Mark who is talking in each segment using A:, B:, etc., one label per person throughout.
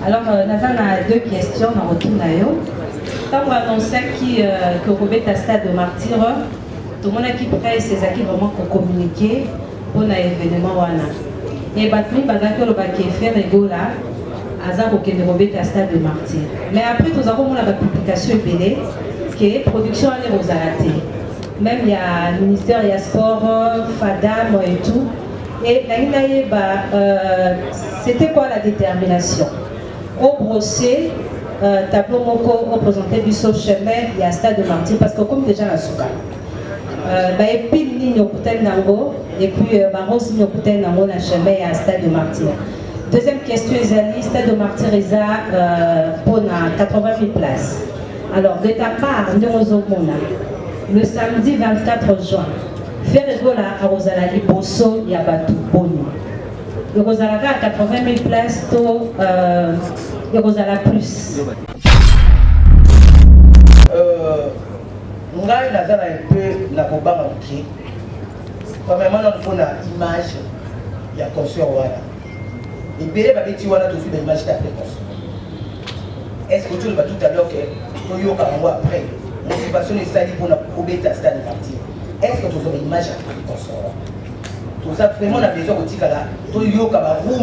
A: Alors, Nathan a deux questions dans le retour. Quand on annonçait que Robert a stade de martyr, tout le monde qui presse ses acquis vraiment pour communiquer pour l'événement. Et Batmi, pendant que le bac est fait, là, Azar aucun Robert a stade de martyr. Mais après, nous avons la publication épelée qui est production à l'Érosalaté. Même il y a le ministère, il y a sport, FADAM et tout. Et c'était quoi la détermination? Au procès, tableau moko au présenté du saut chemin, il y a stade de martyr parce que comme déjà la souka. Et puis ligne au côté nango et puis Baros ligne au côté nango na chemin il y a stade de martyr. Deuxième question, Zali, stade de martyr pour 80 000 places. Alors de ta part, le samedi 24 juin, faire Ebola à Rosalali Bosso et à Batou Boni. Le Rosalaka à 80 000 places, le Rosala plus.
B: Nous avons un peu la combat en pied. Premièrement, nous avons une image, il y a conscience. Et bien, il y a une image qui a précoce. Est-ce que tu vas tout à l'heure que tu as après motivation est salie pour la probéter à stade de partie? Est-ce que tu as une image à précoce? Tout ça, vraiment, on a besoin de dire là, tu as une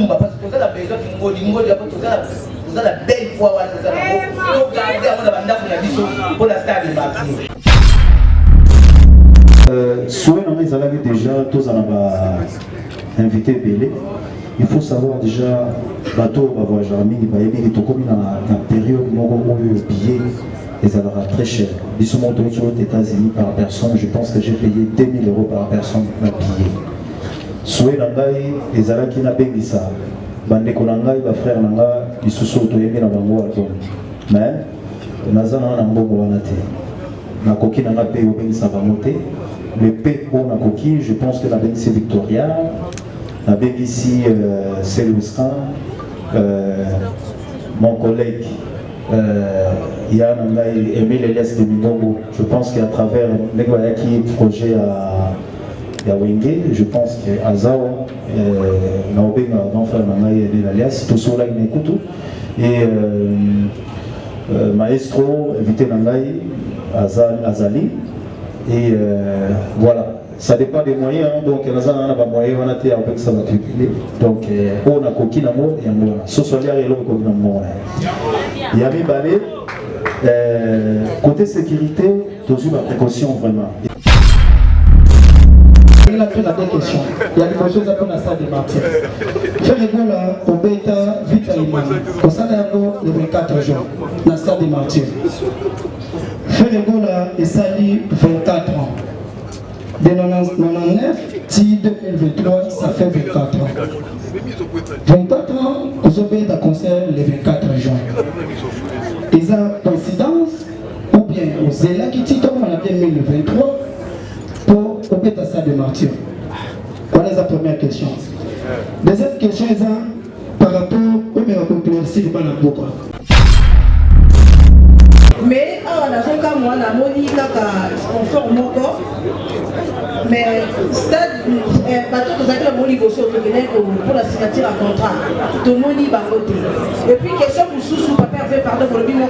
B: parce que tu as besoin de la belle foi, tu as pour la stade de partie.
C: Soit on est déjà tous en invité Bélé. Il faut savoir déjà, bateau va voyager il va aimer tout comme dans la période où le billet est très cher. Disons que aux États-Unis par personne, je pense que j'ai payé 2 000 € par personne le billet. Soit nangai les ala qui n'a pas dit ça, bande konangai ba frère nanga ils se sont toyé na bango ato. Mais nazana na mbongo wana te. Na koki nanga pe obengi sa bamote. Le P pour la coquille, je pense que la BBC Victoria, la BBC Célustrin, mon collègue Yann Aimé Lélès de Mingongo, je pense qu'à travers le projet à Wenge, je pense qu'à Zao, Naobé va faire l'alias, tout cela il m'écoute, et Maestro, invité Nangai, Azali. Et voilà, ça dépend des moyens, donc on a des moyens, on a été avec ça matriculé. Donc on a coquille d'amour et on a socialière et l'autre coquille d'amour. Il y a mis balai, côté sécurité, toujours la précaution vraiment.
D: Il a pris la deux questions. Il y a des choses à prendre à ça de martyr. Faire là, au bêta, vite à l'imam. Au salaire, le 24 jours, la stade des martyrs. Faire là, et sali 24 ans. De 99, si 2023, ça fait 24 ans. 24 ans, vous avez un concert le 24 juin. Ils ont coïncidence, ou bien aux élèves qui titrent en 2023 pour obéir à ça de martyr. Voilà la première question. Deuxième question est par rapport au miracle de Banaboka.
E: Mais dans un cas, moi, la moni sponsor moko. Mais stade, bateau que vous avez le moni pour la signature à contrat. De moni bangoté. Et puis question pour sous papa fait pardon pour le bimon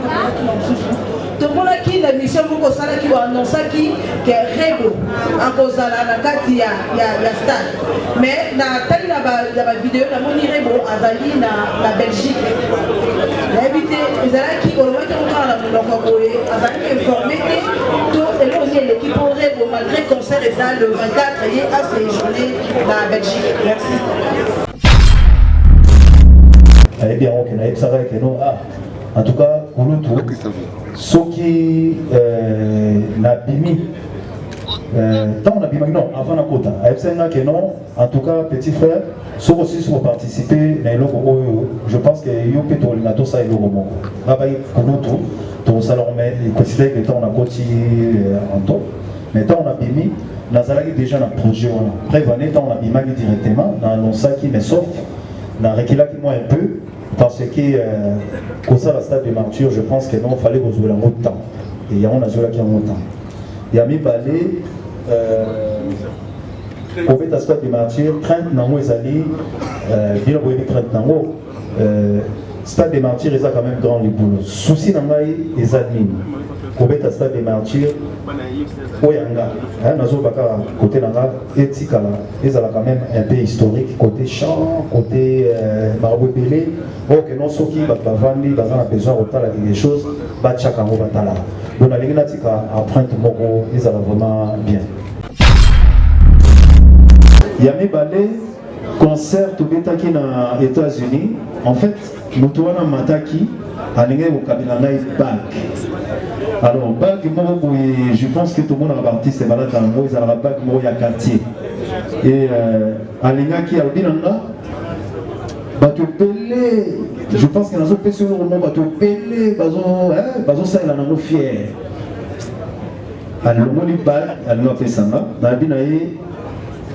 E: tout le monde qui la mission pour ça qui va annoncer qui est règle en cause de la carte il y a stade. Mais na tali la vidéo la moni règle azali na Belgique. L'invité ils allaient qui au moins qui on parle donc azali informé tout et là aussi l'équipe règle malgré concert et ça le 24 et à ces journées la Belgique. Merci.
C: Eh bien, ok, on a observé que nous, en tout cas, pour nous tous, ceux qui n'abîment, tant on abîme, non, avant la quota, que non, en tout cas, petit frère, ceux aussi qui vont participer, je pense que vous pouvez tout ça et le moment. Pour nous tous, tout ça, on considère que tant on a côté en tout, mais tant on abîme, nous avons déjà un projet. Après, on a abîmé directement, dans l'annonce qui me sauf, dans le reculage qui moi un peu. Parce que, comme ça, la stade de martyr, je pense que non, il fallait jouer un autre temps. Et il y a un joué qui a un autre temps. Il y a mis balé, au fait, la stade de martyr, 30 nango, ils allaient, bien, vous avez 30 nango, stade des martyrs est quand même grand liboulot. Souci dans les admins. Kobeta stade des martyrs, Oyanga, Nazo Baka, côté Nanga, et Tikala, ils ont quand même un peu historique, côté chant, côté Marabout Belé, que non, ceux qui Bavandi, ils ont besoin de quelque chose, Batchakamo Batala. Donc, la ligne apprendre Moko, ils ont vraiment bien. Yami Balé, concert Tobetaki dans les États-Unis, en fait, nous tournons Mataki, à l'ingé au Kabilangaï Bag. Alors, Bag, je pense que tout le monde a artiste est malade dans le mot, ils ont la Bag, il y a quartier. Et à l'ingé qui a le binanga, je pense que dans un pays sur le monde, ça il en a fier. Alors, le mot du Bag, il a fait ça. Dans le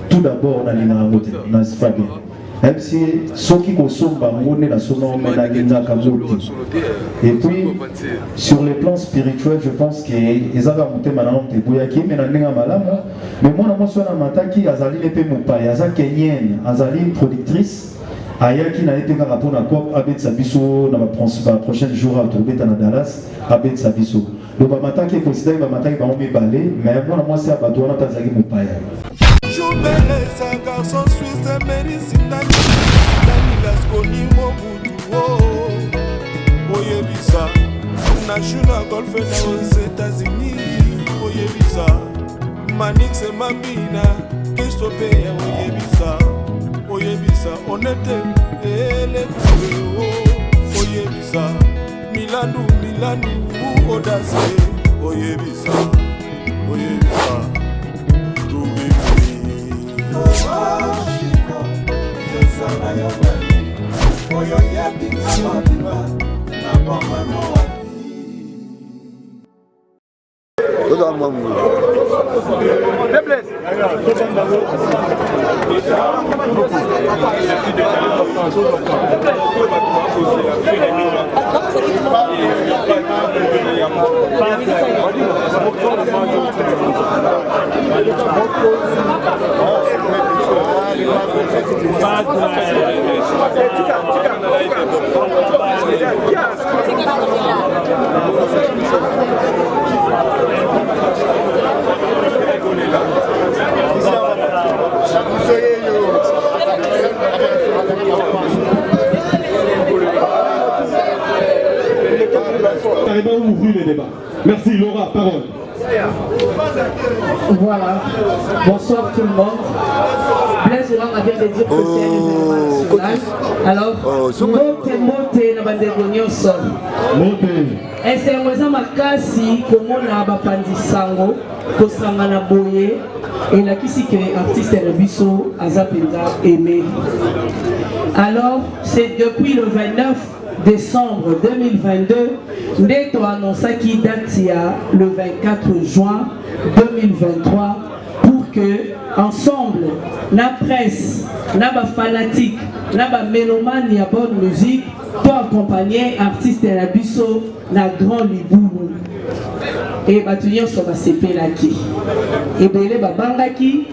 C: tout d'abord, on a l'ingé n'est-ce pas bien? Même si ceux qui consomment et puis sur le plan spirituel, je pense qu'ils ont monté maintenant des bouillaki, mais moi je suis Mataki, Azali Lepe Moupaï, Azali Kenyenne, Azali productrice, Ayaki n'a été qu'à rapport à quoi Abed Sabiso dans la prochaine jour à trouver dans Dallas, Abed Sabiso. Donc Mataki est considéré comme Mataki va me balai, mais moi c'est Abadouna Tazali Moupaï.
F: Joubeleza garçon suisse Amerisi Nani Lasconi Mobutu Oyebisa National Golf aux États-Unis Oyebisa Manix et Mamina Christophe Oyebisa Honnête et les Oyebisa Milanu Audace Oyebisa
G: Arrivons à ouvrir les débats. Merci Laura, parole.
E: Voilà. Bonsoir tout le monde. Blaise Oran vient de dire que c'est un événement national. Alors, monte na bandeko nyonso. Et c'est un makasi comme on a bapandi sango, kosangana boye, et la kisi que artiste Rebiso Azapenda aimé. Alors, c'est depuis le 29 décembre 2022, Neto a annoncé qu'il date le 24 juin 2023 pour que, ensemble, la presse, la fanatique, la mélomane et bonne musique, pour accompagner artiste de la Bisso, la grand Liboulou. Et Batunion sur la CP Laki. Et Bélé Babangaki,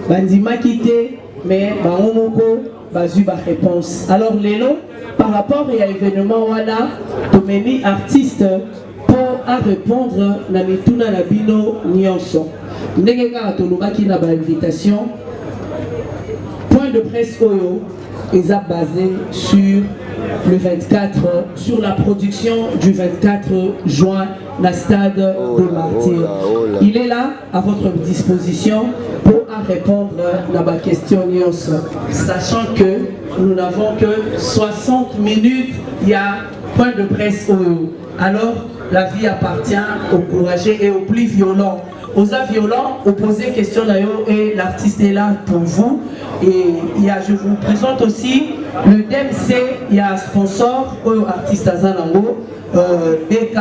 E: Bandima Kité, mais Baomoko, Bazu ba réponse. Alors, Lélo, par rapport à l'événement Wana, Tomeni artiste pour répondre na mituna na bino nyonso. Ndengeka atolobaki na ba invitation. Point de presse Oyo est basé sur le 24, sur la production du 24 juin na stade de Martyrs. Il est là à votre disposition pour répondre à ma question, sachant que nous n'avons que 60 minutes, il y a point de presse. Alors, la vie appartient aux courageux et aux plus violents. Aux violents, aux poser question d'ailleurs, et l'artiste est là pour vous. Et je vous présente aussi le DMC, il y a un sponsor, artiste Azanango, DK.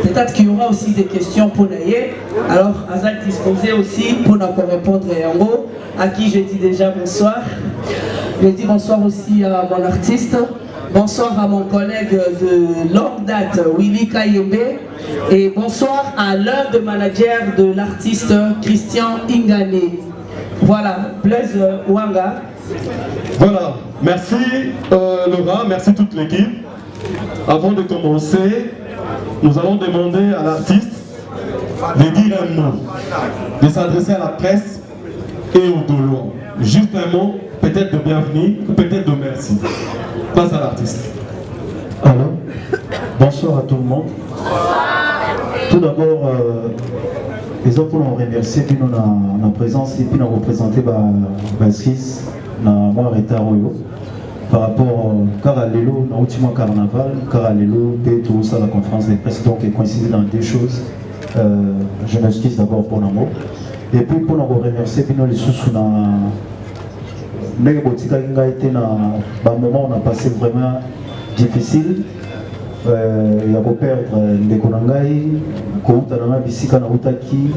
E: Peut-être qu'il y aura aussi des questions pour Naye. Alors, Azal disposé aussi pour nous répondre à qui je dis déjà bonsoir. Je dis bonsoir aussi à mon artiste. Bonsoir à mon collègue de longue date, Willy Kayembe. Et bonsoir à l'un des managers de l'artiste Christian Ingane. Voilà, Blaise Wanga.
G: Voilà, merci Laura, merci toute l'équipe. Avant de commencer, nous allons demander à l'artiste de dire un mot, de s'adresser à la presse et aux Gaulois. Juste un mot, peut-être de bienvenue, ou peut-être de merci. Passe à l'artiste.
C: Alors, bonsoir à tout le monde. Tout d'abord, les autres pour nous remercier puis nous la présence et puis nous représenter Basquis dans moi retard par rapport à l'élo dans l'ultime carnaval, car à l'élo et tout ça la conférence de presse donc est coïncidé dans deux choses. Je m'excuse d'abord pour l'amour et puis pour nous remercier puis nous les sous dans les boutiques qui a été dans un moment où on a passé vraiment difficile. Il y a perdre les Konangai, Koutananga, Bissika, Nautaki,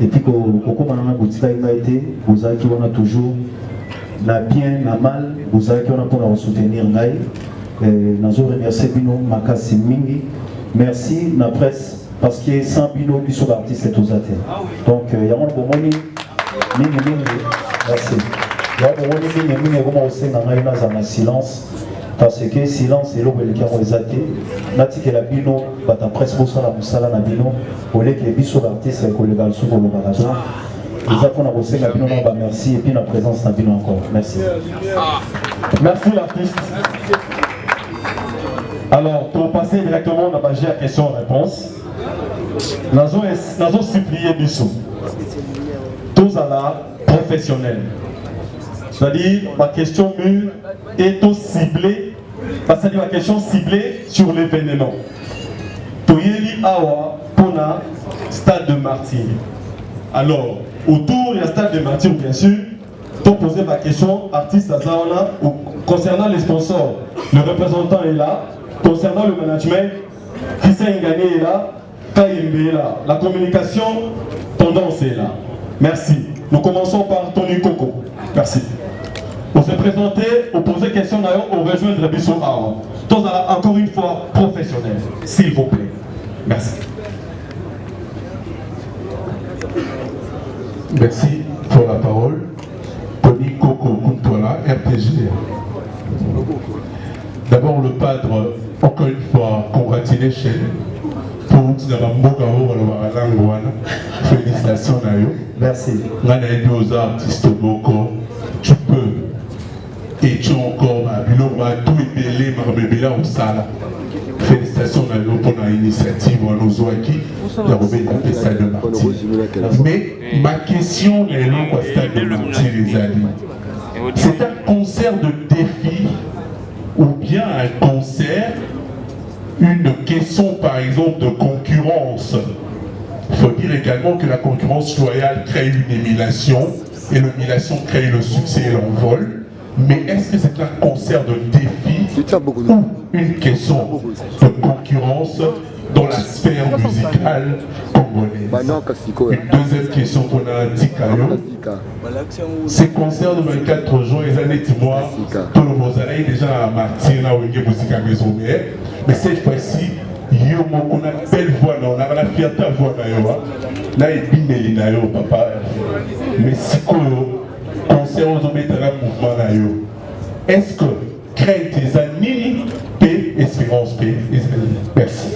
C: et puis Kokomananga, Boutika, Ngaïté, vous avez qui on a toujours la bien, la mal, vous avez qui on a pour nous soutenir Ngaï. Nous remercier Bino, Makasi Mingi. Merci la presse, parce que sans Bino, ils sont artistes et tous athées. Donc, il y a un bon moni, Mingi, merci. Il y a un bon moni, Mingi, comment on sait dans un silence. Parce que silence est l'eau qui a les athées. Nati que la bino, bata presse pour ça la musala na bino. Au lieu que les biso artistes et collègues al sous le magasin. Nous avons bossé la bino, merci et puis la présence na bino encore. Merci.
G: Merci l'artiste. Alors, pour passer directement à la question-réponse, nous avons supplié biso. Tous à la professionnelle. C'est-à-dire, ma question mûre est ciblée, c'est-à-dire ma question ciblée sur l'événement. Toyeli Awa pour le stade de Martyr. Alors, autour du stade de Martyr, bien sûr, tu posé ma question, artiste Azaona, concernant les sponsors, le représentant est là, concernant le management, Christian Ngani est là, Kaïmbe est là, la communication, tendance est là. Merci. Nous commençons par Tony Coco. Merci. Pour se présenter, pour poser question d'ailleurs, on rejoindre Bissot Awa. Tous encore une fois professionnel, s'il vous plaît. Merci.
F: Merci pour la parole. Tony Coco Kuntola, RTG. D'abord le padre, encore une fois, congratulations pour félicitations.
C: Merci.
F: Aux artistes Boko, tu peux. Et tu encore, tout est belé, mais au sala. Félicitations pour l'initiative, nous avons acquis, la stade de Martyr. Mais ma question est là, au stade de Martyr, les amis. C'est un concert de défi ou bien un concert, une question par exemple de concurrence. Il faut dire également que la concurrence loyale crée une émulation et l'émulation crée le succès et l'envol. Mais est-ce que c'est un concert de défi ou une question de concurrence dans la sphère musicale congolaise? Une deuxième question qu'on a dit, ces concerts de 24 jours, les années 10 mois, tout le monde est déjà à Martyr, là où il y a musique à maison mère. Mais cette fois-ci, on a une belle voix, on a la fierté à voix. Là, il y a une belle papa. Mais si on concert aux hommes dans le mouvement, est-ce que crée des amis, paix, espérance, paix? Merci.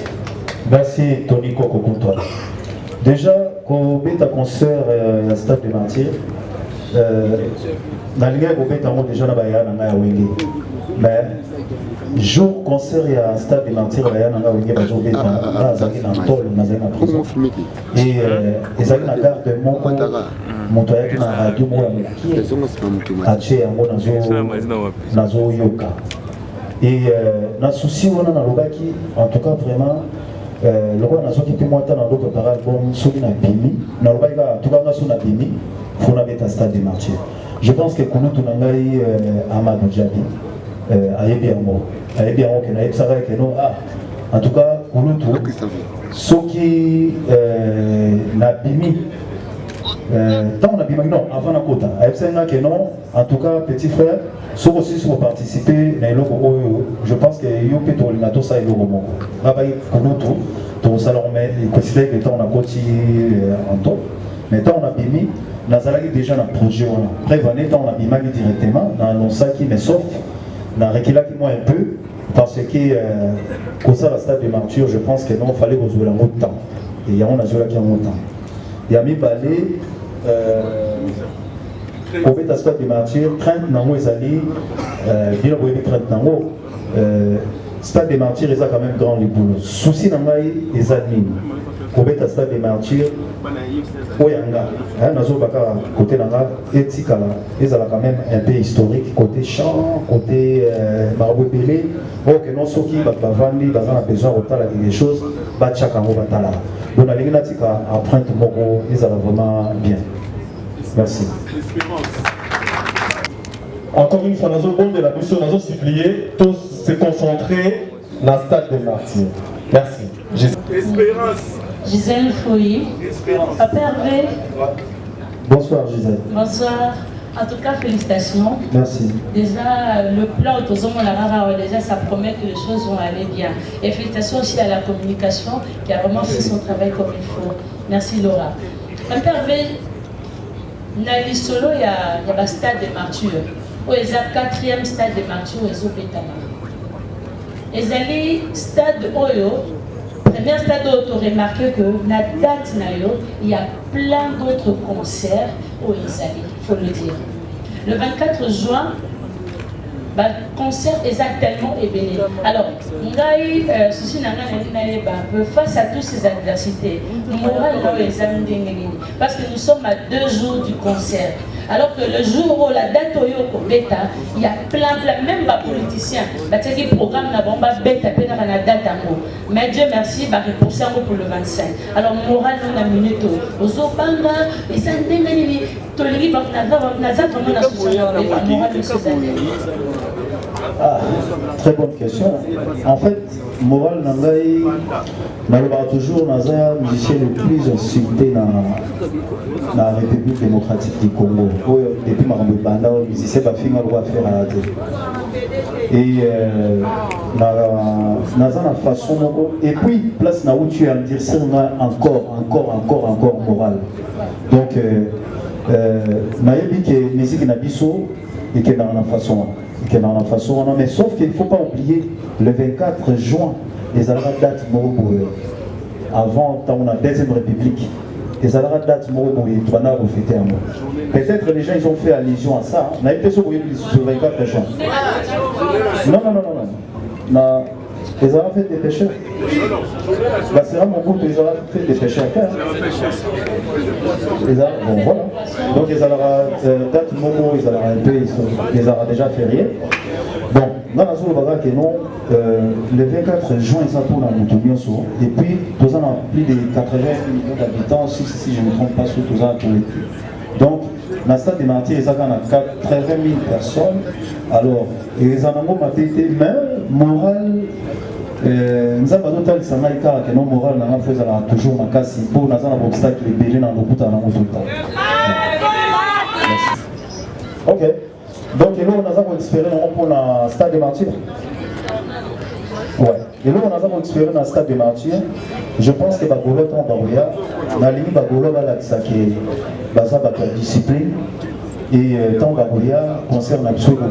C: Merci Tony Coco Kuntola. Déjà, quand on a un concert à Stade de Martyr, dans le ligne où déjà mais jour concert à Stade de Martyr, il y a un prison. Et ils ont une garde de mon montoya qui n'a radio à tuer un nazo yoka. Et dans souci on a en tout cas vraiment le roi n'a sorti plus moi dans d'autres par album sur une bimi na robaïga tout cas sur une bimi faut na beta Stade de Martyr. Je pense que nous tout nangai Amadou Djabi ayebi amo que na ebsara que non en tout cas nous tout ce qui na bimi tant on a bimi non avant la quota ebsara que non en tout cas petit frère ceux aussi pour participer mais je pense que yo peut tourner ça et le roman travailler pour nous tout salon mais il considère que tant on a côté en top mais tant on a bimi nazalaki déjà un projet après venez tant on a bimi directement dans l'annonce qui mais sauf na reculaki moi un peu Parce que, pour ça, la stade de martyr, je pense que non, il fallait jouer la mot de temps. Et il y a un joué qui a monté. Il y a mis balai, au fait, la stade de martyr, 30 nango et ali, bien au 30 nango, stade de martyr, ils ont quand même grand les boulots. Souci nangaï, ils adminent. Au fait, la stade de martyr, Oyanga, nazo baka côté nanga etikala, ils ont quand même un peu historique côté chant, côté marabout belé. Ok, non ceux qui bavandi, bazan a besoin de faire quelque chose, bachaka ngo batala. Donc la ligne natika apprendre moko, ils ont vraiment bien. Merci.
G: Encore une fois, nous avons de la mission, nous avons supplié, tous se concentrer dans le stade des martyrs. Merci.
H: Espérance.
I: Gisèle Fouilly. Papa Hervé.
C: Bonsoir Gisèle.
I: Bonsoir. En tout cas, félicitations.
C: Merci.
I: Déjà, le plan déjà, ça promet que les choses vont aller bien. Et félicitations aussi à la communication qui a vraiment fait son travail comme il faut. Merci Laura. Papa Hervé, Nali Solo, il y a le stade des martyrs. Il y a le 4e stade des martyrs, il y a le stade Oyo. Premier stade où tu as remarqué que la date, il y a plein d'autres concerts au Isali, il faut le dire. Le 24 juin, le concert est tellement ébélé. Alors, face à toutes ces adversités, parce que nous sommes à 2 jours du concert. Alors que le jour où la date bêta, il y a plein, même les politiciens, qui programme la bombe bêta, la date d'amour. Mais Dieu merci, il va repousser pour le 25. Alors, moral, nous avons minute. Aux Obama, ils sont démenés.
C: Très bonne question. En fait, Moral Nangaï, nous toujours Naza, musicien le plus insulté dans la République démocratique du Congo. Depuis Marambo Banda, musicien va finir à faire à la télé. Et Naza na façon et puis place na où tu as dire ça encore Moral. Donc naïbi que musique na biso et que dans la façon. Mais sauf qu'il ne faut pas oublier le 24 juin, les Alara date avant la Deuxième République, les Alara date peut-être les gens ils ont fait allusion à ça. On a été sur le 24 juin. Non. Les Arabes fait des pécheurs. C'est vraiment beaucoup que les Arabes fait des pécheurs. Bon voilà. Donc les Arabes date Momo, ils Arabes un peu, les Arabes déjà fériés. Bon, dans la zone que non, le 24 juin ils sont pour la Moutoubianso. Et puis, nous avons plus de 80 millions d'habitants, si je ne me trompe pas, sur tout ça pour les plus. Donc, dans le stade des Martyrs, ils ont 80 000 personnes. Alors, ils ont été même moral. Nous avons dit que nos moral n'a toujours ma casse pour nous avons un obstacle belé dans le bout de la moto. Ok. Donc, nous avons espéré pour le stade des Martyrs. Ouais. Et là, nous avons expérimenté dans le stade des Martyrs. Je pense que Bagolo est en Barouya. La ligne Bagolo va la discipline. Et tant Barouya concerne absolument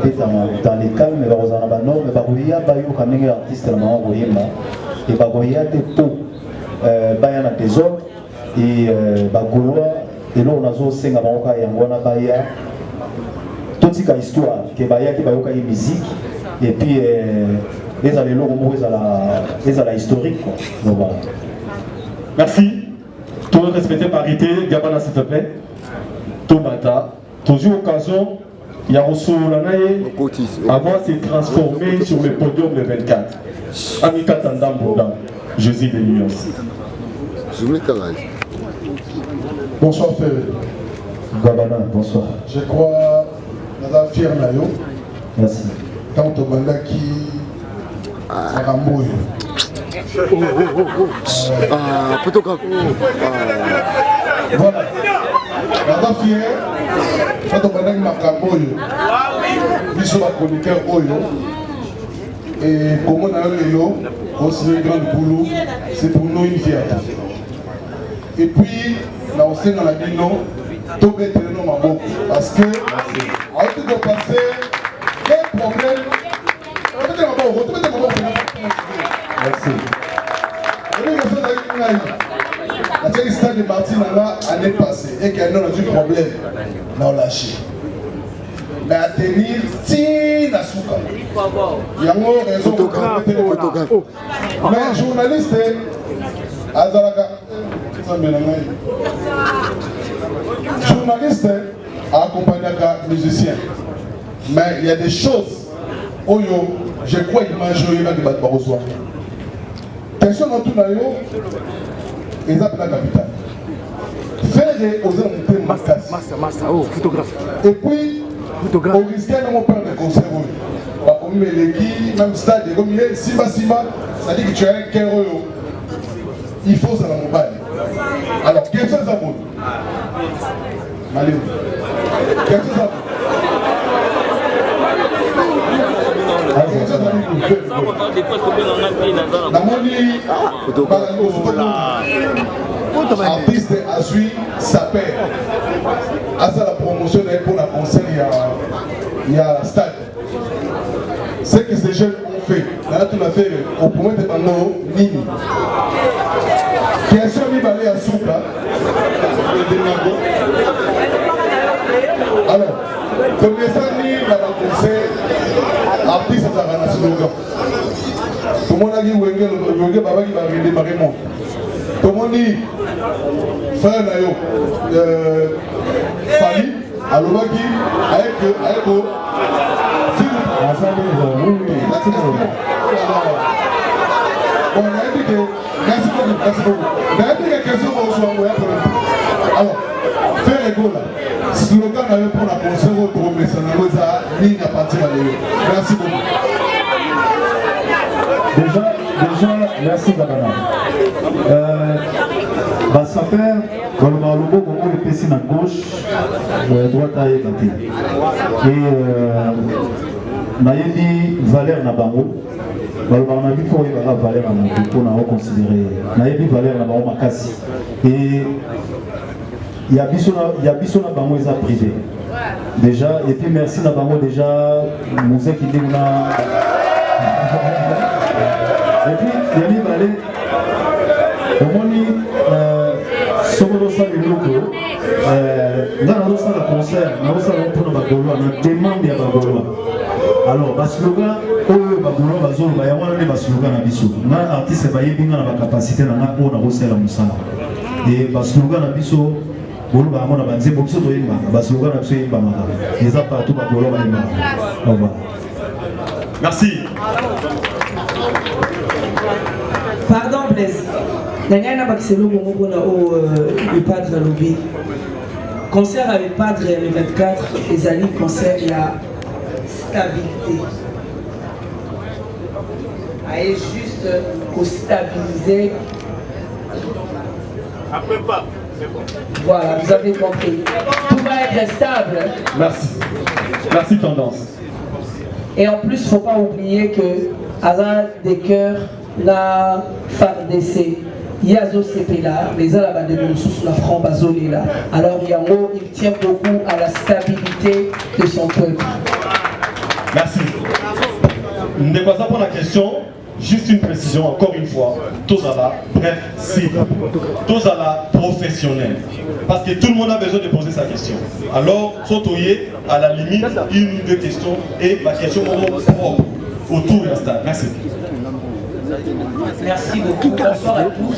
C: dans les calmes, mais Barouya, mais Barouya, quand même artiste dans Barouya. Et Barouya, c'est tout. Bayana des autres. Et Bagolo, et là, on a aussi un Barouya et un Baya. Toute cette histoire, que Baya qui Barouya est musique. Et puis, ils ont les logos, ils ont la historique. Donc, voilà.
G: Merci. Tout respecter parité, Gabana s'il te plaît. Tomata. Toujours occasion, il y a reçu l'année avant de se transformer sur le podium le 24. Amika Tandam Boudin, Jésus de Lyon.
H: Bonsoir frère.
C: Gabana, bonsoir.
H: Je crois que la fière Nayo.
C: Merci.
H: Tant au Bandaki. Aramboyo. Voilà. La fière. Quand on a Makamboyo, nous sommes chroniqueurs Oyo, et comme on a eu l'eau, on se met grand boulot, c'est pour nous une fierté. Et puis, là aussi, on a dit non, tout est très non, parce que, à tout de passer, quel problème, non, on a du problème. Non, lâché. Mais à tenir, si la souka. Il y a une raison pour photographe. Mais journaliste, Azalaka. Journaliste accompagné un musicien. Mais il y a des choses où je crois qu'il m'a joué dans le bas de Barozoa. Question dans tout le monde, ils appellent la capitale. Faire aux hommes master, photographe. Et puis, on risquait de mon père de concert. Comme les même stade, comme il est, Simba, ça dit que tu as un cœur. Il faut ça dans mon bail. Alors, qu'est-ce que ça vaut? Allez, qu'est-ce que ça vaut? Artiste a suivi sa paire. À ça la promotion pour la concert, il y a stade. Ce que ces jeunes ont fait, là tout a fait au point de Bango Nini. Question mi balé à Souka. Alors, comme les amis dans le concert, artiste à la slogan. Tout le monde a dit Wenge Baba qui va redémarrer mon. Tout le monde dit frère Nayo, Fali, Alobaki, avec merci beaucoup. Alors, faire égo là. Slogan pour la concert pour mes sanagos ligne à partir de merci beaucoup.
C: Déjà, merci Bagana. Bassaper, quand le Maloubo, comment le PC à gauche, droite à éclater. Et Nayebi Valère Nabango, Balbarnabi pour y avoir Valère Nabango, pour nous considérer. Nayebi Valère Nabango Makasi. Et il y a Bissona Nabango privé. Déjà, et puis merci Nabango déjà, Moussé qui dit et puis, il y a Balé, au moins, Somodo Saliloko, dans le concert, dans le salon pour nos Bagolo, on a demandé à Bagolo. Alors, Basloga, Bagolo, Bazolo, Bayawan, les Basloga, Nabiso. On a artiste qui a la capacité de faire la Moussala. Et Basloga, Nabiso, Bolo, Bamona, Banze, Boxo, Basloga, Nabiso, Bamaka. Les a partout, Bagolo, Au revoir.
G: Merci.
E: Pardon, Blaise. Il y a un le padre à l'obé. Concert avec padre le 24, les alliés concert, il y a stabilité. Il juste pour stabiliser.
F: Après pas.
E: Voilà, vous avez compris. Tout va être stable.
G: Merci. Merci, Tendance.
E: Et en plus, il ne faut pas oublier que Azan des cœurs, la FARDC, Yazo Sepela, les Alabas de sous la franc Bazolé là. Alors Yango, il tient beaucoup à la stabilité de son peuple.
G: Merci. Ne pas pour la question, juste une précision, encore une fois. Tozala, bref, cible. Tozala, professionnel. Parce que tout le monde a besoin de poser sa question. Alors, sautoyer, à la limite, une ou deux questions et la question propre autour de la stade. Merci.
B: Merci beaucoup. Bonsoir à tous.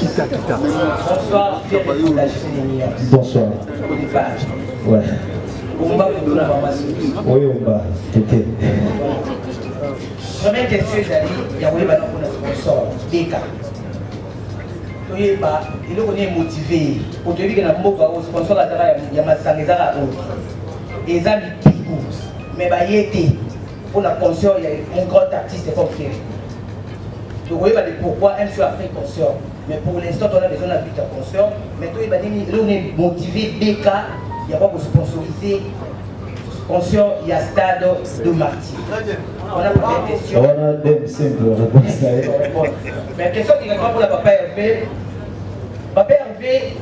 B: Bonsoir,
C: Bonsoir. Ouais. Oui, on va. Ok.
B: Première question, il y a un sponsor, Beka. Il est motivé. Pour te dire que le sponsor il y a un et ça, il pique. Mais il y a pour la conscience, il y a un grand artiste comme Ferry. Donc, vous voyez pourquoi un seul après conscient. Mais pour l'instant, on a besoin d'un but à conscient. Mais tout on est motivé, BK, il n'y a pas pour sponsoriser. Conscient, il y a stade de Marty. On a des questions.
C: On a des simples réponses.
B: Mais la question qui est pour la Papa Hervé. Papa Hervé,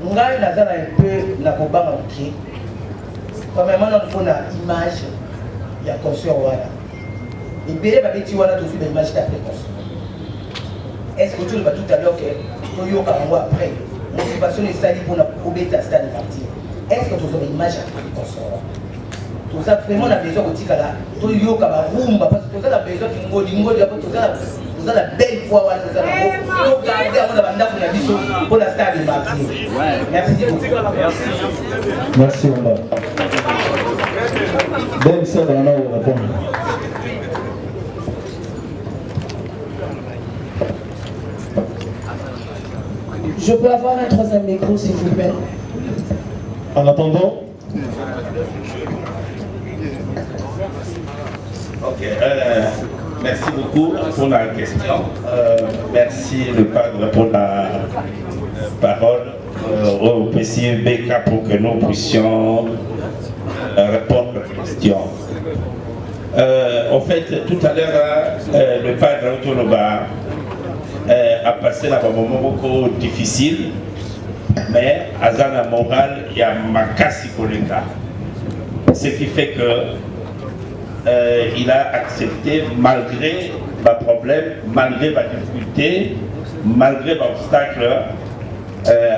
B: nous avons un peu la combat entrée. Premièrement, nous avons une image, il y a conscient. Et bien, tu vois là, tu l'image d'après. Est-ce que tu le vois tout à l'heure que tu as après motivation esali mpona kobeta stade martyr. Est-ce que tozala image ya consort toza vraiment na besoin kotikala toyoka barumba parce que toza na besoin ngodi apo toza na belle foi wana toza nango togarde yango na bandako na biso mpona stade martyr. Merci beaucoup.
C: Merci Omba. Ben ça va nous répondre.
E: Je peux avoir un troisième micro, s'il vous plaît.
G: En attendant.
J: Ok, merci beaucoup pour la question. Merci le padre pour la parole au PCE BK pour que nous puissions répondre à la question. En fait, tout à l'heure, le padre Autonoba a passé un moment beaucoup difficile, mais à la morale, il y a Makasi Kolenga. Ce qui fait que il a accepté malgré ma problème, malgré ma difficulté, malgré mon obstacle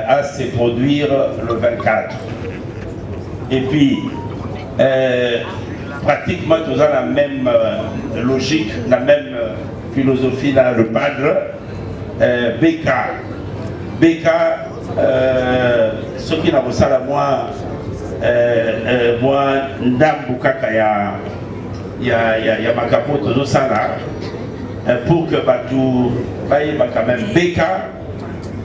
J: à se produire le 24. Et puis, pratiquement tous ont la même logique, la même philosophie dans le padre. BK, ce qui n'a pas ça moi, Ndambukaka il y a ma capote de ça là pour que Batou baille quand même BK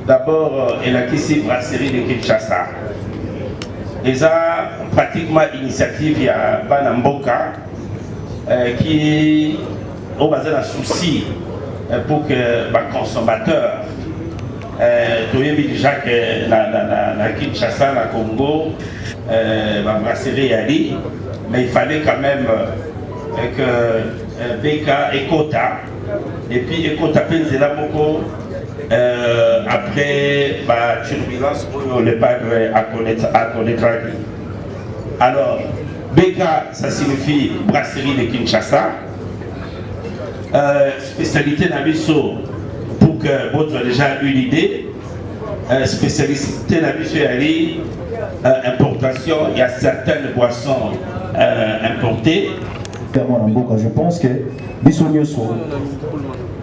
J: d'abord et la Kissi brasserie de Kinshasa et ça pratiquement initiative il y a Banamboka qui au basé un souci pour que les consommateurs déjà que la Kinshasa, la Congo, la brasserie Ali, mais il fallait quand même que BK et Kota, et puis Ekota Penzela Moko, après la turbulence pour le padre à connaître. Alors, BK, ça signifie brasserie de Kinshasa, spécialité d'Abisso. Pour que vous ayez déjà eu l'idée, spécialité d'habitude, importation, il y a certaines boissons importées.
C: Je pense que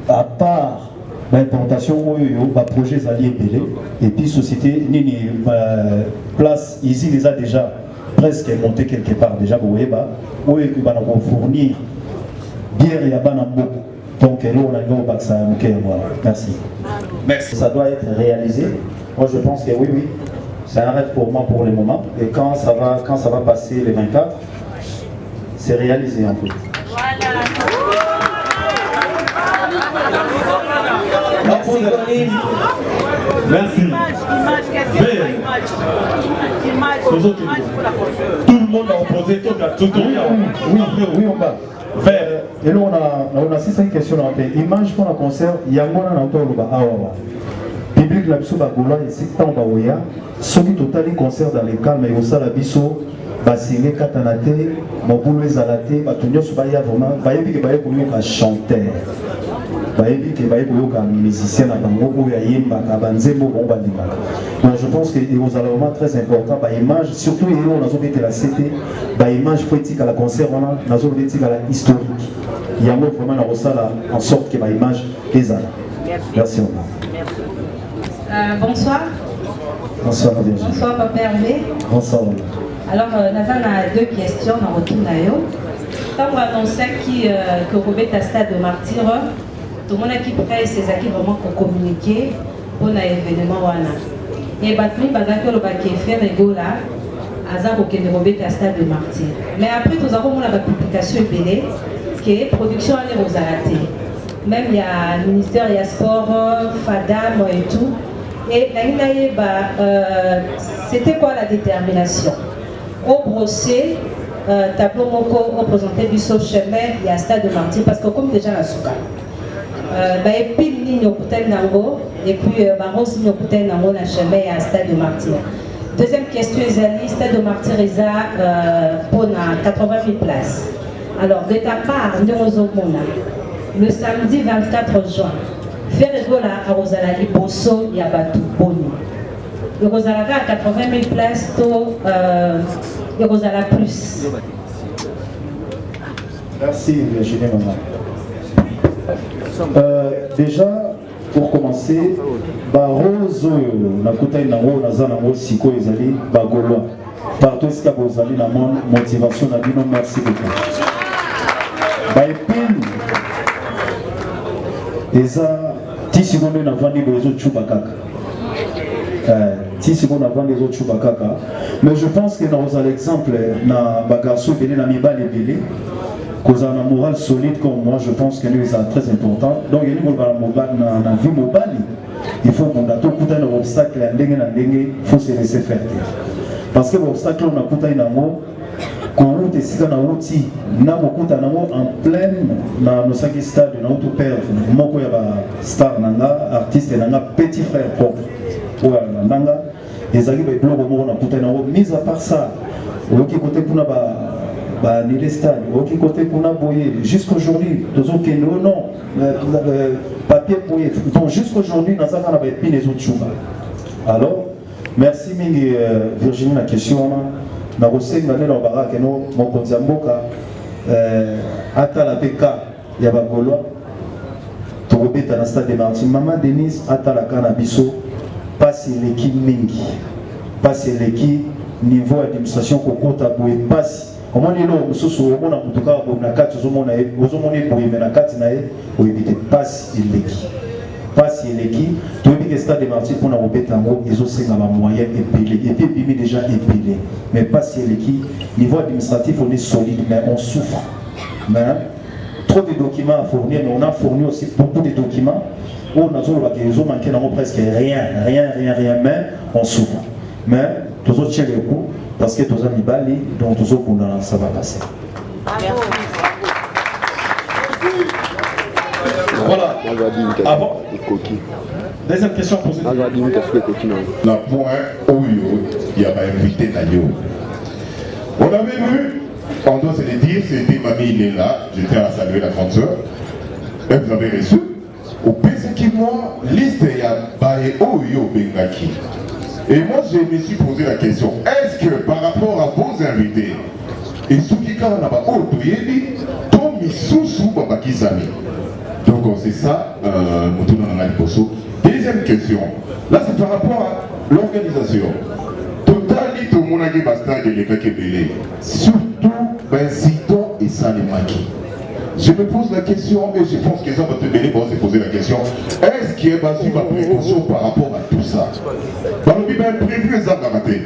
C: à part l'implantation, il y a des projets alliés et puis société, place ici les a déjà presque monté quelque part déjà pour où il va fournir bière et banambo. Donc, merci.
J: Merci.
C: Ça doit être réalisé. Moi, je pense que oui, c'est un rêve pour moi pour le moment. Et quand ça va passer les 24, c'est réalisé en fait.
G: Merci. Tout le monde a opposé tout à tout.
C: Oui, on va. Et là, on a 6 questions. Image pour un concert, il y a un public la biso bagola et c'est tant baoya. Ceux qui total concert dans les calmes et au salabiso, basile katanate, mobulu ezalate, batunyo subaya vraiment, bayebi que baye koyoka chanteur. Bayebi que baye koyoka musicien na bango oya yemba ka banzembo bomba ndima. Donc je pense que et aux vraiment très important ba image surtout et on a zo la CT, ba image poétique à la concert on a nazo poétique à la historique. Il y a vraiment na rosala en sorte que ba image ezala. Merci.
A: Bonsoir.
C: Bonsoir,
A: bonsoir Papa Hervé.
C: Bonsoir.
A: Alors, Nathan a 2 questions dans le retour. Quand on annonçait que Robert a stade de martyr, tout le monde qui prête ses acquis vraiment pour communiquer pour l'événement. Et Batmi Bazaki le bac fait Regola, Azar au Kenya Robert a stade de martyr. Mais après, nous avons la publication BD qui est production à l'Érosalaté. Même il y a le ministère, il y a sport, FADAM et tout. Et c'était quoi la détermination? Au brosser, tableau moko au présenté du saut chemin, il y a stade de martyr parce que comme déjà la souka. Et puis ligne au nango et puis barros ligne au nango na chemin il y a stade de martyr. Deuxième question, Zali, stade de martyr pour 80 000 places. Alors de ta part, le samedi 24 juin. Faire Regola à Rosala Liboso Yabatu Boni. il y a 80 000 places, il y a plus.
C: Merci Virginie Maman. Déjà, pour commencer, Rose, Nakutai Nango, Nazanango, Siko, Ezali, Bagoloa. Partout ce que vous avez dans mon motivation, merci beaucoup. Baipin, Eza, 10 secondes avant les autres Chubakaka. 10 secondes avant les autres Chubakaka. Mais je pense que dans l'exemple, dans Bagarso, Bélé, dans Mibal et Bélé, qu'on a un moral solide comme moi, je pense que nous, c'est très important. Donc, il y a une vie mobile. Il faut qu'on ait tout un obstacle, il faut se laisser faire. Parce que l'obstacle, on a tout un amour, quand on est en pleine, dans nos 5 stades, on a tout perdu. Moi, il y a star, artiste, petit frère propre. Les amis, on a tout un amour. Mis à part ça, côté pour les stades, côté pour jusqu'aujourd'hui, non, papier pour donc jusqu'aujourd'hui, nous avons les autres choses. Alors, merci Virginie la question. Na roseng na lelo baraka no mokonzi mboka ata la PK ya bagolo to robeta na stade de Martin Maman Denise ata la kana biso passe l'équipe mingi passe l'équipe niveau administration kokota boye passe au moins lelo mususu omona mutuka bo na kati ozomona boye na kati na ye oyebite passe l'équipe passe l'équipe tu veux que stade de Martin pour na robeta ngo ezosenga ba moyen épilé et puis bimi déjà épilé mais passe l'équipe niveau administratif on est solide mais on souffre mais trop de documents à fournir mais on a fourni aussi beaucoup de documents on a manqué presque rien mais on souffre mais tous autres tiennent le coup parce que tous les bali donc tous autres ça va passer.
G: Voilà. Avant. Deuxième question posée.
H: La point où il y a invité Nayo. On avait vu, on doit se le dire, c'était Mamie Ilela, je tiens à saluer la grande sœur. Et vous avez reçu. Au PC qui moi, liste il y a Bae Oyo Bengaki. Et moi je me suis posé la question, est-ce que par rapport à vos invités, et ceux qui ont donc c'est ça, deuxième question, là c'est par rapport à l'organisation. Totali tout le monde a dit bastard de l'école Kébélé, surtout Benziton et Salimaki. Je me pose la question, et je pense que ça va te bénir pour se poser la question, est-ce qu'il y a basé ma précaution par rapport à tout ça? Dans le Bible prévu les armes à mater.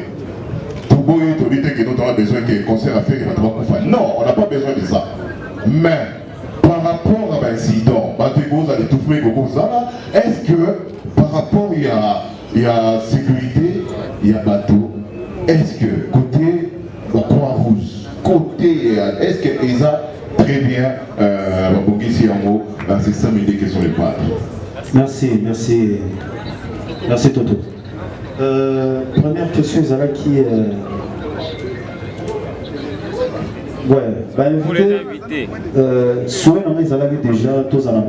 H: Tout beau et tout vite que nous avons besoin qu'il y ait un concert à faire, il va devoir qu'on fasse. Non, on n'a pas besoin de ça. Mais, par rapport à l'incident, est-ce que, par rapport il y a sécurité, il y a bateau, est-ce que côté Croix-Rouge, côté, est-ce que ESA très bien, c'est ça mes questions les pages.
C: Merci Toto. Première question, Zala qui ouais, invité. Souhait Zala déjà, tous en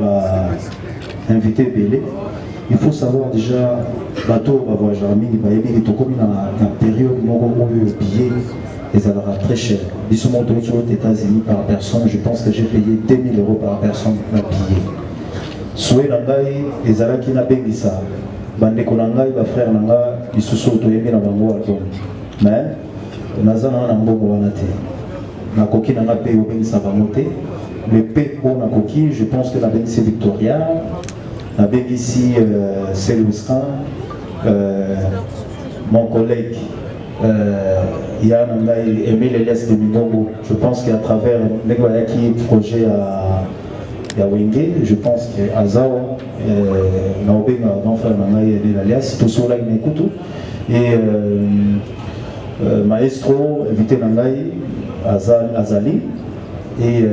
C: invité Bélé. Il faut savoir déjà, bateau va voyager il est comme dans la période où le billet est très cher. Ils sont montés aux États-Unis par personne. Je pense que j'ai payé 2000 € par personne pour le billet. Souhait Nangai, les Ala qui n'a pas dit ça. Bande Konangai, ma frère Nanga, ils se sont autorisés dans le album. Mais, Nazana n'a pas de na koki n'a pas payé au pays, ça va monter. Le PO na koki, je pense que la BNC Victoria, la BNC Céluscan, mon collègue Yann Nangai, Emile Elias de Mingongo, je pense qu'à travers le projet à Wenge, je pense qu'à Zao, Naobé, mon frère Nangai Elias, tout cela il m'écoute. Et Maestro, invité Nangai, Azali. Et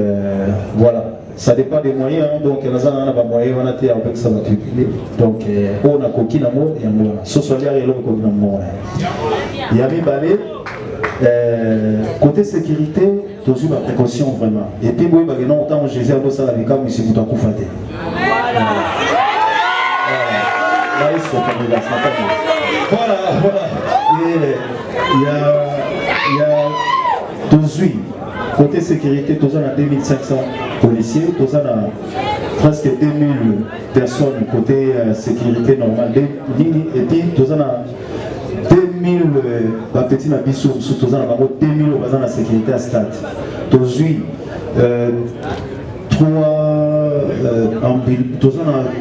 C: voilà. Ça dépend des moyens, donc on a des moyens, on a été avec ça. Donc on a coquille d'amour et on a ce soir il y a coquille d'amour. Il y a mis balai. Côté sécurité, toujours ma précaution vraiment. Et puis moi, non autant Jésus a bossé avec moi, si vous t'en confatez. Voilà, voilà. Il y a 18 côté sécurité, tous en a 2500 policiers, tous en a presque 2000 personnes côté sécurité normale, et puis tous en a 2000 petits nabissous, tous en a 2000 dans la sécurité à stade. Tous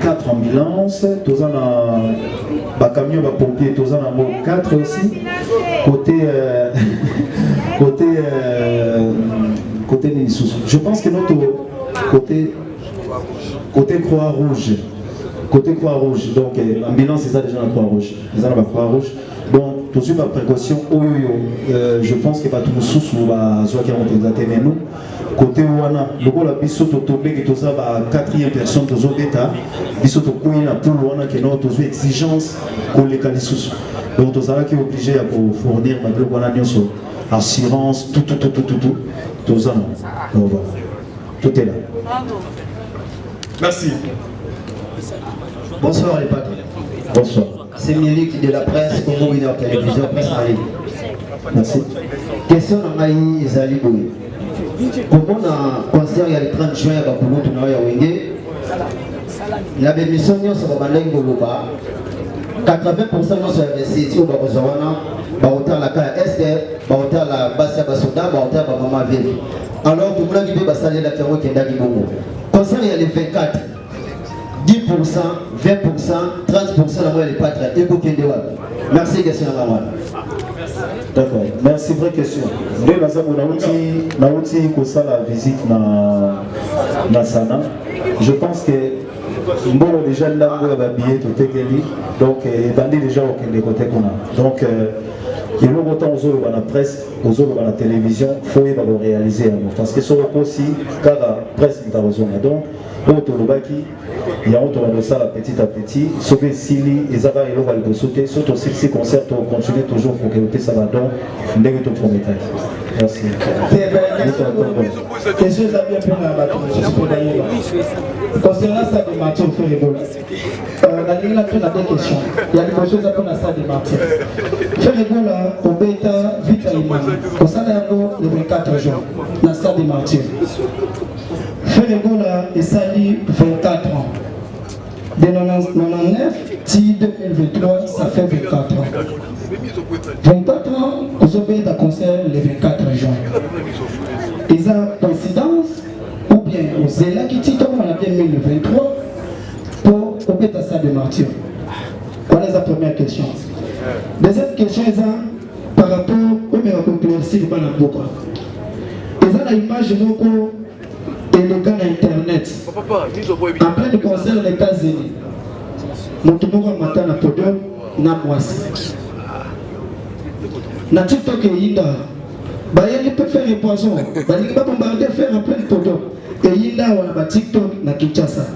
C: 4 ambulances, tous en a camions, pompiers, tous en a 4 aussi. Côté Nissus. Je pense que notre côté Croix-Rouge, donc ambulance c'est ça déjà la Croix-Rouge, ils ont la Croix-Rouge. Donc tout de suite ma précaution, je pense que pas tout sous va soit qui ont été mais nous côté wana le la biso to tomber que tout ça va 4e personne tous autres états biso to courir pour wana que nous tous exigence pour les calissus. Donc tout ça qui est obligé à fournir ma bloc wana sur assurance tout ça. Donc voilà. Tout est là.
G: Merci.
K: Bonsoir les patrons.
C: Bonsoir.
K: C'est Milik de la presse, Congo Winner Télévision, presse en ligne.
C: Merci.
K: Question à Maï Zali Boui. Comment on concert il y a le 30 juin à Bakoulou, tu n'as pas Wenge. La bémission, c'est au Baleng Goloba. 80% sont investis au Barozawana, Barotar la Kaya Esther, Barotar la Bassia Basoda, Barotar la Mama Ville. Alors, tout le monde qui peut passer la ferro qui est dans le Bongo. Concert il y a les 24. 10%, 20%, 30% la moyenne des patrons. Merci, question à moi.
C: D'accord, merci, vraie question. Nous avons la visite dans Sana. Je pense que nous déjà là, nous avons billet tout est donc il déjà au côté qu'on a. Donc, et nous autant aux la presse, aux la télévision, il faut réaliser parce que sur le aussi, car la presse est besoin. Donc, il y a autour de ça petit à petit, sauver Sili et Zara et l'eau va le sauter, surtout si ces concerts continuent toujours pour que ça va donc dès que tu promets. Merci.
D: Question bien pour la bateau, concernant ça de Mathieu Ferrébol, la ligne a deux questions. Il y a des choses à prendre à ça de Mathieu. Ferrébol, on peut être vite à l'image. Concernant le 24 jours, la stade de Mathieu. Ferrébol est sali 24 ans. De 99 si 2023, ça fait 24 ans. 24 ans, vous avez un concert le 24 juin. Ils ont coïncidence ou bien vous êtes là qui dit en 2023 pour opérer ça de martyr. Voilà la première question. Deuxième question est par rapport au miracle de Banaboka. Ils ont l'image de beaucoup et le cas d'internet. Après le concert les États-Unis, mon tout le monde matin à podium na moisi. Na TikTok et Yinda, il peut faire les poissons. Il va bombarder faire après le podium. Et Yinda on a TikTok na Kinshasa.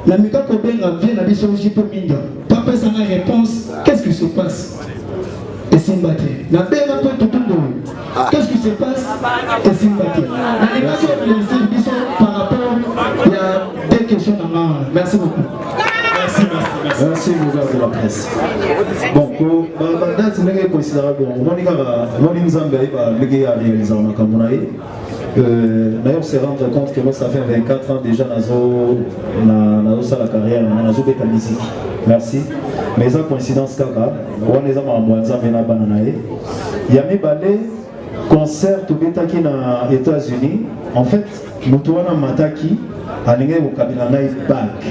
D: La Mika Kobenga vient na bisoji pour Minda. Papa ça na réponse. Qu'est-ce qui se passe? Et Simbati. Na Benga peut tout le monde. Qu'est-ce qui se passe? Et Simbati. Na l'émission de l'émission par rapport, il y a deux questions à moi. Merci beaucoup.
C: Merci, vous avez la presse. Bon, pour la date, c'est considérable. On d'ailleurs, se rendre compte que moi, ça fait 24 ans déjà dans la carrière, dans la musique. Merci. Mais ça coïncidence, il y a mes ballets, concerts, tout qui dans les États-Unis. En fait, nous avons Mataki, à l'ingé au Kabila bac.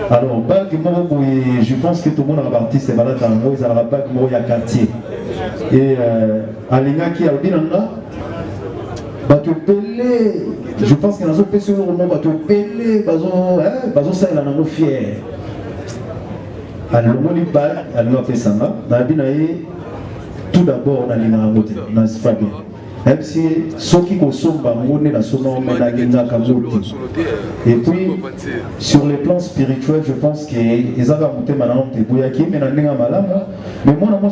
C: Alors, bac, je pense que tout le monde a parti, c'est malade dans le mot, ils ont un bac, il y a quartier. Et à l'ingé qui a le binanga, je pense que dans un pays où on va te peler, ça il en a fier. Alors, on dit bac, on a fait ça. Tout d'abord, on a l'ingé, on a fait même si ceux qui consomment et puis sur le plan spirituel je pense que ils ont monté maintenant mais moi je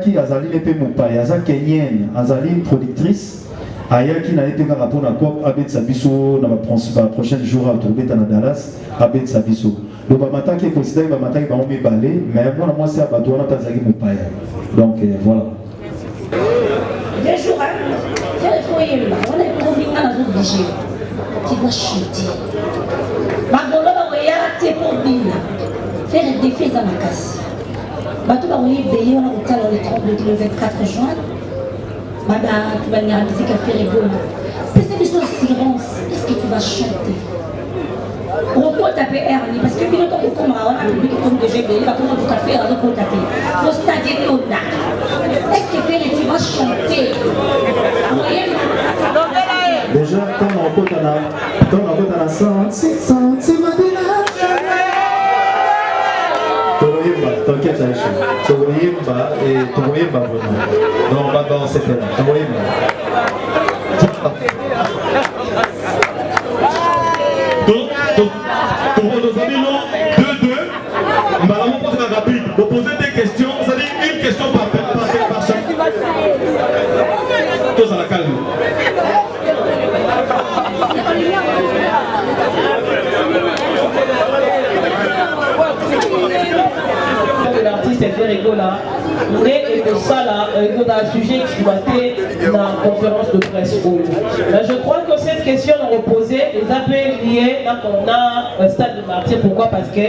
C: suis Azali Lepe Moupai, Azali kenyenne, Azali productrice ayaki na été kaka mpona cop abetisa biso na prochaine jour tobeta na Dallas abetisa biso donc bamataki ekonsidaki bamataki bango mibale mais mwana mwasi ya bato wana mpe azalaki mopaya donc voilà
L: des jours on tu dois chuter bagolo bakoya te pour bina faire défi za makasi bato bakoyi beye wana kotala le 24 juin Madame, tu vas venir à la musique à faire rigolo. C'est des choses silence. Qu'est-ce que tu vas chanter? Pourquoi taper Ernie? Parce que bien longtemps, comme un public comme de GB, il va comment tu vas faire un autre taper. Faut stager au nac. Est-ce que tu vas chanter?
C: Déjà, quand on a ça, c'est ma démarche. T'inquiète Aïcha, Togoyemba et Togoyemba vraiment. Non, Baba on s'est fait là, Togoyemba.
G: Pour nos amis, non, 2-2. Madame, on pose rapide. Vous posez des questions, ça dit une question par chacun. Tous à la calme.
M: L'artiste est fait rigola, mais et de ça là, il y a un sujet exploité dans la conférence de presse. Mais je crois que cette question est reposée, les appels liés quand on a un stade de martyr. Pourquoi? Parce que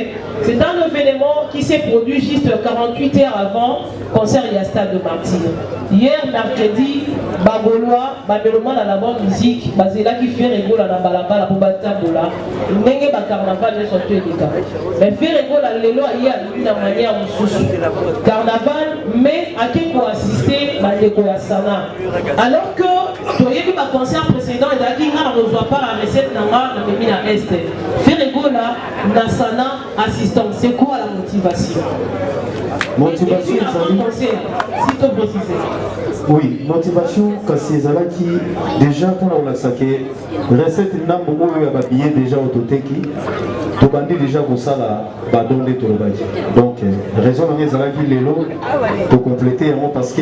M: c'est un événement qui s'est produit juste 48 heures avant concert il y a stade de martyr. Hier mercredi, Bagolois, Babeloma dans la bonne musique, Bazela qui fait rigola dans Balabala pour Batabola, Nenge Bakarnaval ne sont tous les cas. Mais fait rigola l'élo il y a une manière carnaval, mais à qui pour assister à Sana. Alors que tu as vu ma concert précédent, il a dit qu'on ne reçoit pas la recette Nanga de Mimina Est. Ferregola, Nasana, assistant. C'est quoi la motivation?
C: Motivation,
M: si tu préciser.
C: Oui, motivation, quand c'est qui déjà quand on a saqué, recette n'a beaucoup de billets déjà au Toteki, tu bandis déjà pour ça là, badon de Tolobadi. Donc, raison de les qui les lots, pour compléter parce que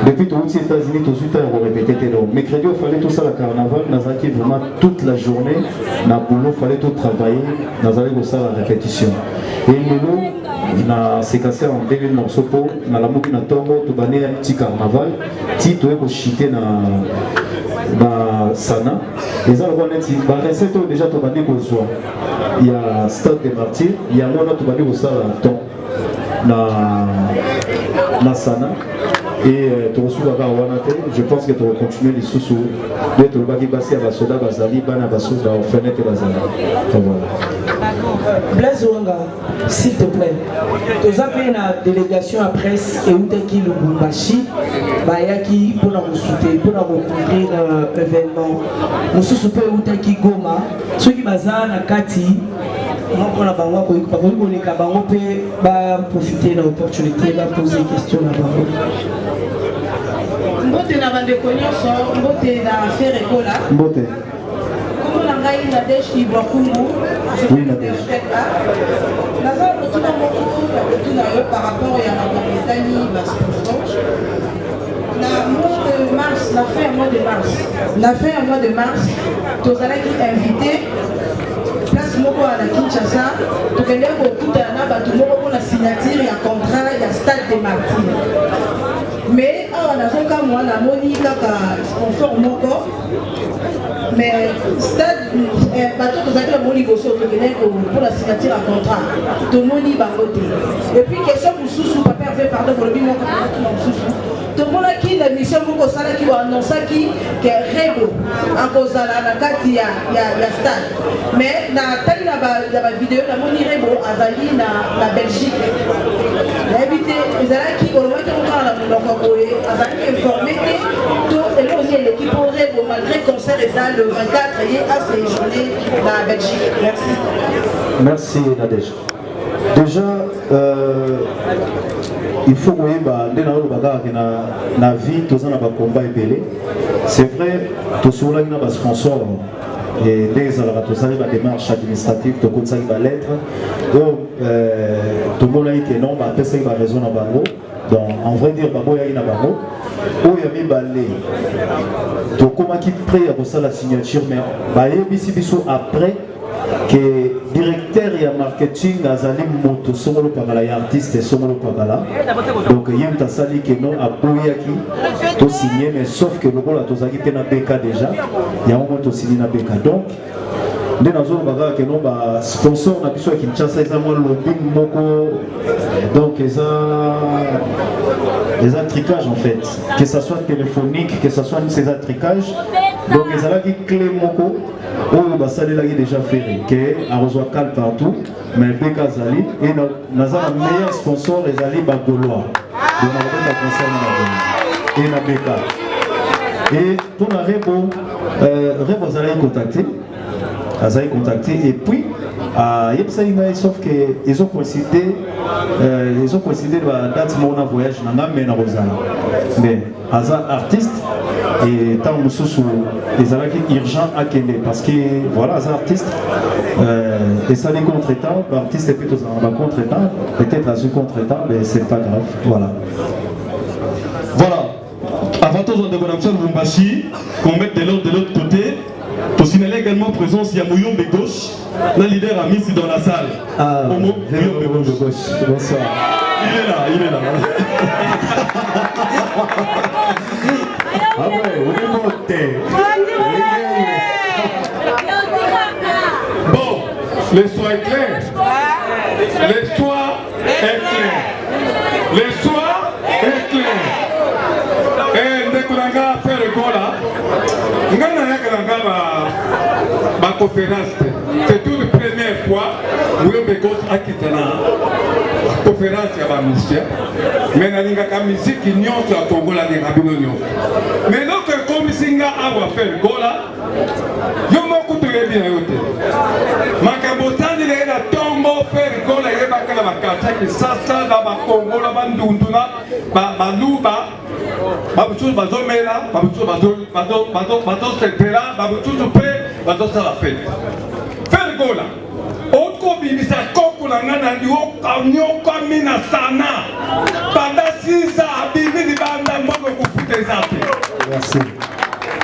C: depuis tous les États-Unis, tout de suite, on répétait tes noms. Mercredi, il fallait tout ça, la carnaval, Nazaki vraiment toute la journée, dans le boulot, il fallait tout travailler, Nazaki pour ça la répétition. Et les lots, na séquencé en 2000 morceaux pour na la mouki na tongo to bané un petit carnaval ti to ko chité na sana les gens vont être ba recette déjà to bané ko zo il y a stade des martyrs il y a moi to bané ko ça ton na sana et tu reçois je pense que tu vas continuer les sous-sous d'être le baki bassi à la soda bazali bana basu da fenêtre bazali voilà.
B: Blaise Wanga, s'il te plaît, tu as fait une délégation à presse et où est-ce qu'il y a Lubumbashi, Bayaki pour nous soutenir, pour nous couvrir l'événement. Nous soutenons où est-ce qu'il y a Goma, ceux qui basent à Kati. On a profiter de l'opportunité de poser des questions à Bango.
E: Mbote na bandeko nyonso, mbote na affaire Ebola.
C: Mbote.
E: Comment la ngai na deshi Ibokungu?
C: Oui, na deshi.
E: Naza rotuna moko rotuna yo par rapport à la Britannie sponsor. Na mois de mars, la fin mois de mars. La fin mois de mars, tozala qui invité place moko à la Kinshasa, tokende ko kutana bato moko pour la signature ya contrat ya stade des martyrs. Mais awa nazoka mwana moni kaka sponsor moko mais stade bato tozali na moni boso tokende pour la signature ya contrat tomoni bango te. Et puis question mosusu papa avait pardon pour le bimo kaka mosusu tomonaki na mission moko osalaki baannonsaki ke Rebo akozala na kati ya stade mais na tali na bavideo namoni Rebo azali na Belgique nayebi te ezalaki olobaki mokala na monoko boye azalaki informé te to elongi l'équipe Rebo malgré concert eza le 24 ye a séjourné na Belgique. Merci.
C: Merci Nadège. Déjà il faut que na vie tous na combat épelé. C'est vrai tout sur là na sponsor et les alors tout ça va démarche administrative to konsa ba lettre donc tout le monde que non ba pesa ba raison na bango Donc, en vrai dire, Babo Yaïna Babo, où Yami Balé, donc comment qui prêt à la signature, mais Baye Bissibiso après que directeur et marketing Azali Moto Somolo Pagala et artiste Somolo Pagala. Donc il y a un tasali que non a Bouyaki, tout signé, mais sauf que le rôle a Tozaki Pena BK déjà, il y a un moment signé na BK. Donc, nous avons que non sponsor na biso qui Kinshasa ils ont lobbying moko, donc ils ont tricage en fait, que ça soit téléphonique, que ça soit ces attricages, donc ils ont qui clé moko. Oh, bah ça est déjà fait, que a reçoit cal partout, mais BK Zali et nous avons le meilleur sponsor les Ali Bagolois. Donc on va concerne et na BK. Et pour la Rebo, Rebo Zali contacté et puis sauf qu'ils ont coïncidé la date de mon voyage mais artiste et tant les alaki urgent à Kende parce que voilà les artistes et ça les contretemps l'artiste est plutôt dans un contretemps peut-être dans un contretemps mais c'est pas grave voilà
G: avant tout on demande à Lubumbashi qu'on mette de l'autre côté. Pour signaler également présence, il y a Mouyombe gauche, le leader a mis dans la salle.
C: Ah, Mouyombe gauche. Bonsoir.
G: Il est là.
C: Ah ouais, on est monté.
H: Bon, l'histoire est claire. L'histoire est claire. L'histoire est claire. Et dès qu'on a fait le goal là, ma conférence, c'est une première fois où je me a quitté la conférence à la mission. Mais il y a une musique qui n'y a pas de Congo. Mais donc, comme si on a fait le goal là, je m'en bien. Ma cabotane, il est là, tombeau, faire le goal, il est là, il est là, ça, dans ma Congo, la bandunduna, ma louba. Babutu bazomela, babutu sepela, babutu bazosala fete. Faire gola. Oko bimisa koko na ngana nyoko mina sana. Banda sisa bimi di banda mboko kufute zapi.
C: Merci.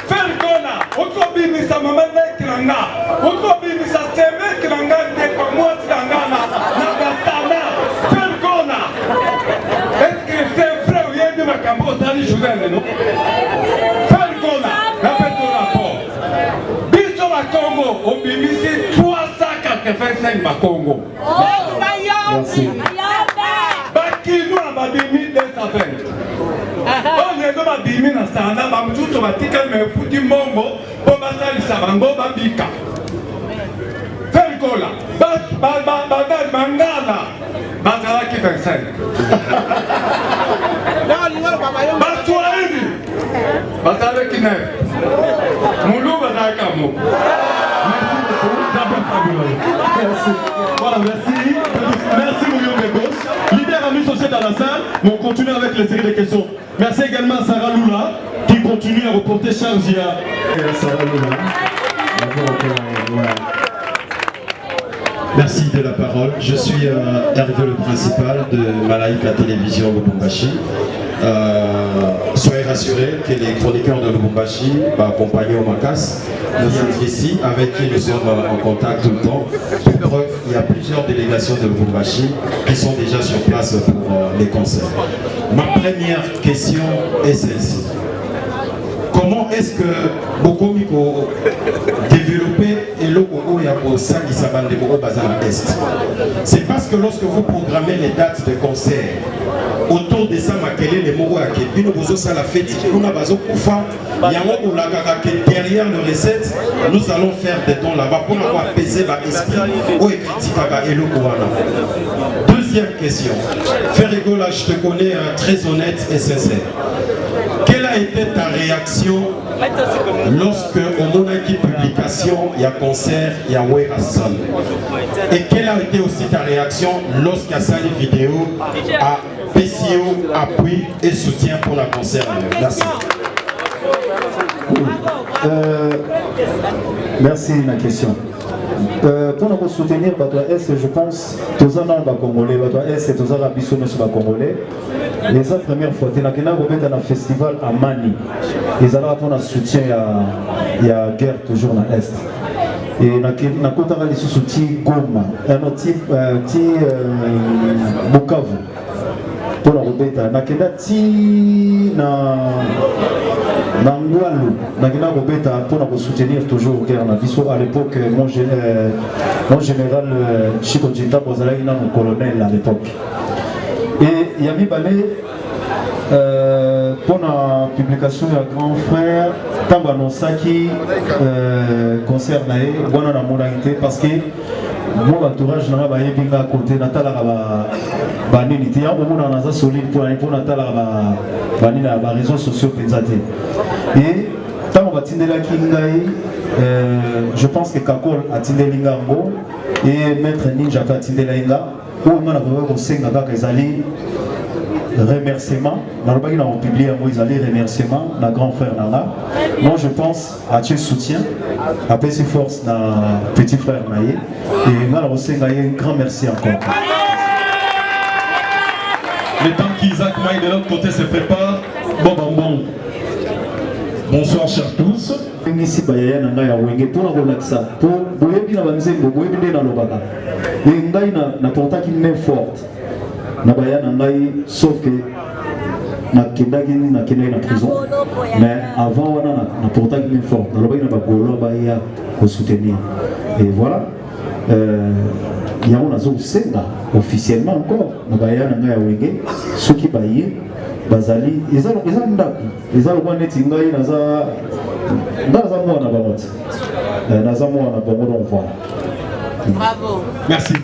H: Faire gola. Oko bimisa mama nekiranga. Oko bimisa teme kiranga de kwa mwati ngana na gatana. Faire gola. Est-ce que c'est frère ou yé de ma cambo tani journée non? Faire gola. Rappelle-toi rapport. Biso ma Congo au bimisi 385 ma Congo.
C: Merci.
H: Bakinu na babimi 220. On est dans babimi na sana ba mtuto batika me futi mbombo po basalisa bango babika. Faire gola. Mangala. Bazala qui 25. Batouaïdi. Bazala qui 9. Moulou Bazala Kamo.
G: Merci. Voilà, merci. Merci Mouyombe Gauche. Leader ami social dans la salle, mais on continue avec les séries de questions. Merci également à Sarah Lula qui continue à reporter charge.
C: Sarah Lula.
N: Merci de la parole. Je suis Hervé le principal de Malaika Télévision Lubumbashi. Soyez rassurés que les chroniqueurs de Lubumbashi vont accompagner au Makas. Nous sommes ici avec qui nous sommes en contact tout le temps. Pour preuve, il y a plusieurs délégations de Lubumbashi qui sont déjà sur place pour les concerts. Ma première question est celle-ci. Comment est-ce que Bokomi peut développer et le Congo et à Sali Sabande Moro Bazana Est? C'est parce que lorsque vous programmez les dates de concert, autour de ça, les Moro à Kébino, vous avez la fête, nous avons Bazo Koufa, derrière le recette, nous allons faire des dons là-bas pour avoir apaisé l'esprit ou critique et le Kouana. Deuxième question. Ferrigola, je te connais très honnête et sincère. Quelle a été ta réaction lorsque au moment de publication, il y a concert, il y a Wera Sun? Et quelle a été aussi ta réaction lorsqu'il y a ça les vidéos à PCO, appui et soutien pour la concert? Merci.
C: Merci ma question. Pour nous soutenir, je pense que tous les Congolais, tous les Congolais, les première fois tenakena kobeta na festival à Mani ezalaka mpona soutien ya guerre toujours na est et nakotaka lisusu ti Goma ti Bukavu mpona kobeta nakenda ti na Ngwalu nakenda kobeta mpona kosoutenir toujours guerre na biso à l'époque mon général Chiko Djinda bozalaki nano colonel à l'époque et ya mibale pour la publication de grand frère tant annoncaki concert na ye wana na monalité parce que mon entourage na ba yebinga côté natala ba nini ti ya bomona naza solide pour natala ba nini ba réseaux sociaux pensate et tant on va tindelaki ngai je pense que Kakol a tindeli ngambo et maître Ninja a tindela inga pour moi na ko senga kaka ezali remerciement, dans le bail on publie un mot remerciement, na grand frère Nana. Moi je pense à tes soutien, à PC Force, na petit frère Naye, et moi aussi un grand merci encore.
G: Le temps qu'Isaac Maï de l'autre côté se prépare, bon. Bonsoir chers tous.
C: Ici bayaya nanga ya wenge pour la relaxa, pour boyebi na banzembo, boyebi na lobaka. Et ngai na portaki main forte. Nabaya nangai sauf que nakendaki na prison mais avant wana na portaki main forte nalobai na bagolo baya ko soutenir et voilà yango nazo senga officiellement encore nabaya nangai ya wenge soki baye bazali ezalo ndako ezalo kwa neti ngai naza mwana bamoti naza mwana bango donc voilà.
G: Bravo. Merci.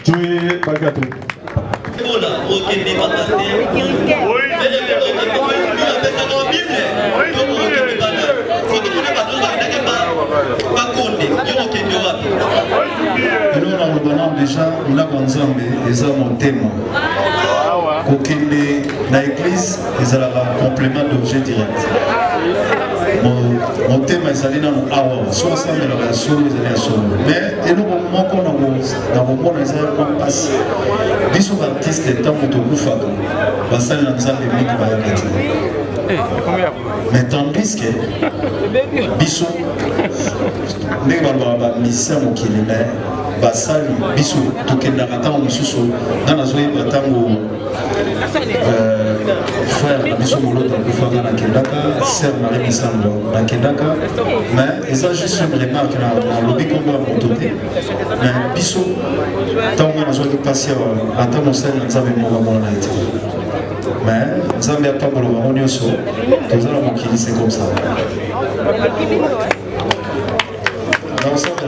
G: Tu es Bagato.
C: Déjà, il a Nzambe, ils ont mon thème. Kokende na église, ils ont un complément d'objet direct. Mon thème est allé dans le awa, soit ça, mais la raison est allée sur le. Mais, et nous, mon qu'on a dans mon monde, ils ont passé. Bisous artistes, les temps, on te bouffe à tout. Basal Nzambe, Miki Bayakati. Mais tandis que, bisous, les musiciens, mon kilomètre, basali biso tokendaka ntango mosusu nga nazoyeba ntango frère na biso molota akufaka nakendaka sœur marie misando nakendaka mais eza juste une remarque na lobi kombo ya moto te mais biso ntango nga nazwaki mpasi awa ata mosali na nzambe moko amona ete mais nzambe apambola bango nyonso toza na mokili c'est comme ça.